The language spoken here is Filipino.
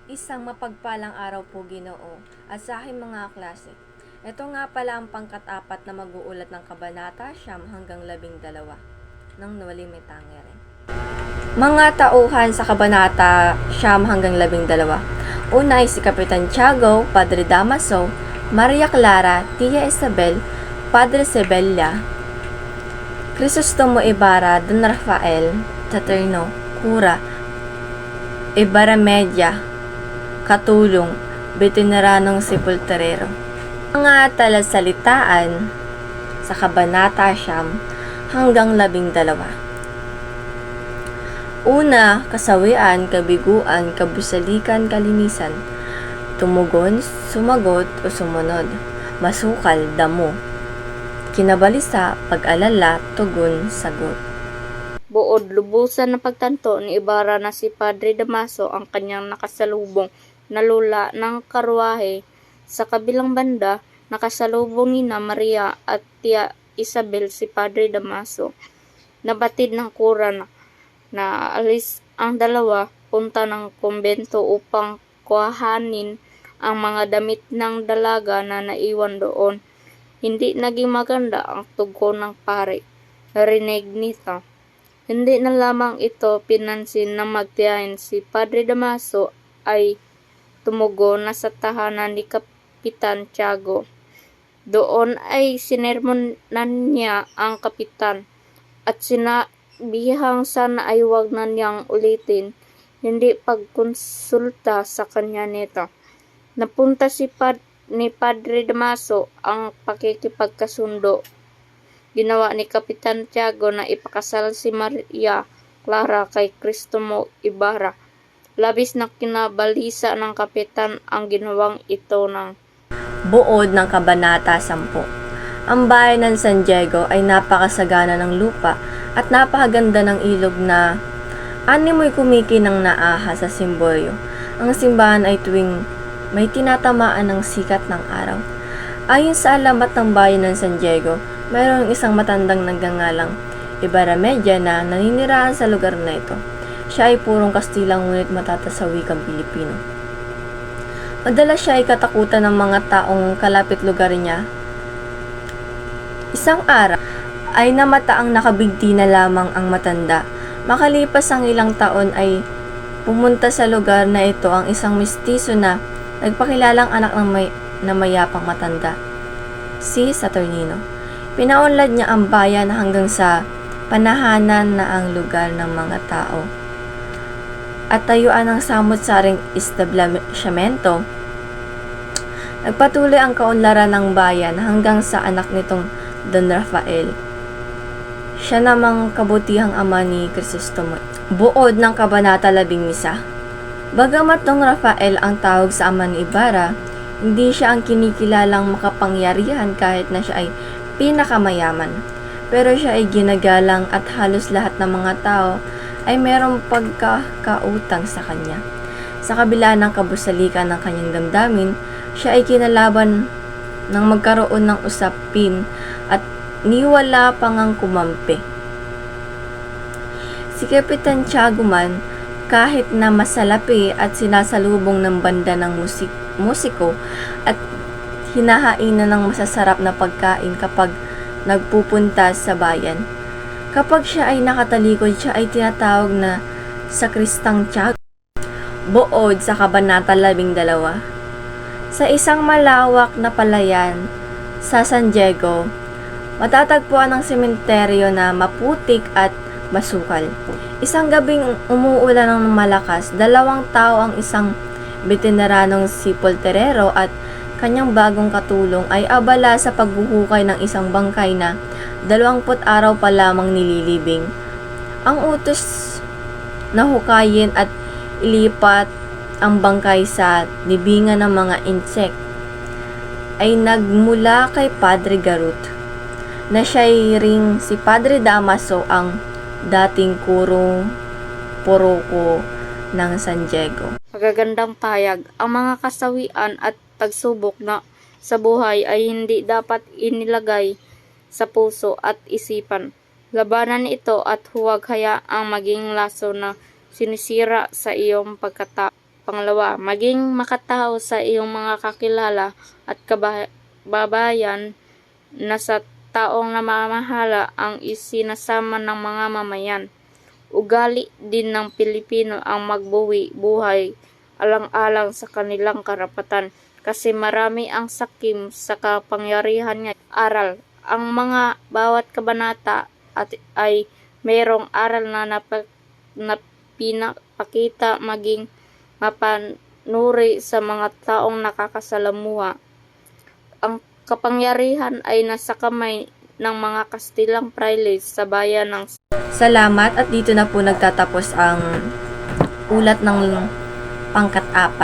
Isang mapagpalang araw po, Ginoo, at sa aking mga klase. Ito nga pala ang pangkat-apat na mag-uulat ng Kabanata 9 hanggang 12 ng Nuwaling May Tangere. Mga tauhan sa Kabanata 9 hanggang 12. Una ay si Kapitan Tiago, Padre Damaso, Maria Clara, Tia Isabel, Padre Sebella, Crisostomo Ibarra, Don Rafael, Taterno, Cura, Ibarra Media, Katulong, Veteranong Sepulturero. Mga talasalitaan sa Kabanata 9 hanggang 12. Una, kasawian, kabiguan, kabusalikan, kalinisan, tumugon, sumagot o sumunod, masukal, damo, kinabalisa, pag-alala, tugon, sagot. Buod lubusan na pagtanto ni Ibarra na si Padre Damaso ang kanyang nakasalubong na lula ng karwahe. Sa kabilang banda, nakasalubong ni na Maria at Tia Isabel si Padre Damaso. Nabatid ng kura na alis ang dalawa punta ng kumbento upang kuhanin ang mga damit ng dalaga na naiwan doon. Hindi naging maganda ang tugon ng pare. Narinig nito. Hindi na lamang ito pinansin na magtiyahin si Padre Damaso ay tumugon na sa tahanan ni Kapitan Tiago. Doon ay sinermonan niya ang kapitan at sinabihang sana ay wag na niyang ulitin, hindi pagkonsulta sa kanya nito. Napunta ni Padre Damaso ang pakikipagkasundo. Ginawa ni Kapitan Tiago na ipakasal si Maria Clara kay Crisostomo Ibarra. Labis na kinabalisa ng kapitan ang ginawang ito ng Buod ng Kabanata 10. Ang bayan ng San Diego ay napakasagana ng lupa at napakaganda ng ilog na animoy kumikinang naaha sa simbolyo. Ang simbahan ay tuwing may tinatamaan ng sikat ng araw. Ayon sa alamat ng bayan ng San Diego, mayroong isang matandang nagngangalang Ibarra Media na naninirahan sa lugar na ito. Siya ay purong Kastilang ngunit matata sa wikang Pilipino. Madalas siya ay katakutan ng mga taong kalapit lugar niya. Isang araw ay namataang nakabigti na lamang ang matanda. Makalipas ang ilang taon ay pumunta sa lugar na ito ang isang mestizo na nagpakilalang anak na mayapang matanda, si Saturnino. Pinaunlad niya ang bayan hanggang sa panahanan na ang lugar ng mga tao at tayuan ng samot-saring establishmento. Nagpatuloy ang kaunlaran ng bayan hanggang sa anak nitong Don Rafael. Siya namang kabutihang ama ni Crisostomo. Buod ng Kabanata 11. Bagamat Don Rafael ang tawag sa ama ni Ibarra, hindi siya ang kinikilalang makapangyarihan kahit na siya ay pinakamayaman. Pero siya ay ginagalang at halos lahat ng mga tao ay merong pagkakautang sa kanya. Sa kabila ng kabusalikan ng kanyang damdamin, siya ay kinalaban ng magkaroon ng usapin at niwala pang ang kumampi. Si Kapitan Tiago man, kahit na masalapi at sinasalubong ng banda ng musiko at hinahainan ng masasarap na pagkain kapag nagpupunta sa bayan. Kapag siya ay nakatalikod, siya ay tinatawag na Sakristang Tiago. Buod sa Kabanata 12. Sa isang malawak na palayan sa San Diego, matatagpuan ang sementeryo na maputik at masukal. Isang gabing umuulan ng malakas, dalawang tao, ang isang veteranong sepulturero at kanyang bagong katulong ay abala sa paghuhukay ng isang bangkay na 20 araw pa lamang nililibing. Ang utos na hukayin at ilipat ang bangkay sa libingan ng mga insek ay nagmula kay Padre Garut, na siya'y ring si Padre Damaso ang dating paroko ng San Diego. magagandang payag. Ang mga kasawian at pagsubok na sa buhay ay hindi dapat inilagay sa puso at isipan. Labanan ito at huwag hayaang maging laso na sinisira sa iyong Pangalawa, maging makatao sa iyong mga kakilala at kababayan na sa taong namamahala ang isinasama ng mga mamayan. Ugali din ng Pilipino ang magbuwi buhay alang-alang sa kanilang karapatan kasi marami ang sakim sa kapangyarihan niya. Aral. Ang mga bawat kabanata ay mayroong aral na pinapakita maging mapanuri sa mga taong nakakasalamuha. Ang kapangyarihan ay nasa kamay ng mga Kastilang Frailes sa bayan ng Salamat at dito na po nagtatapos ang ulat ng pangkat-4.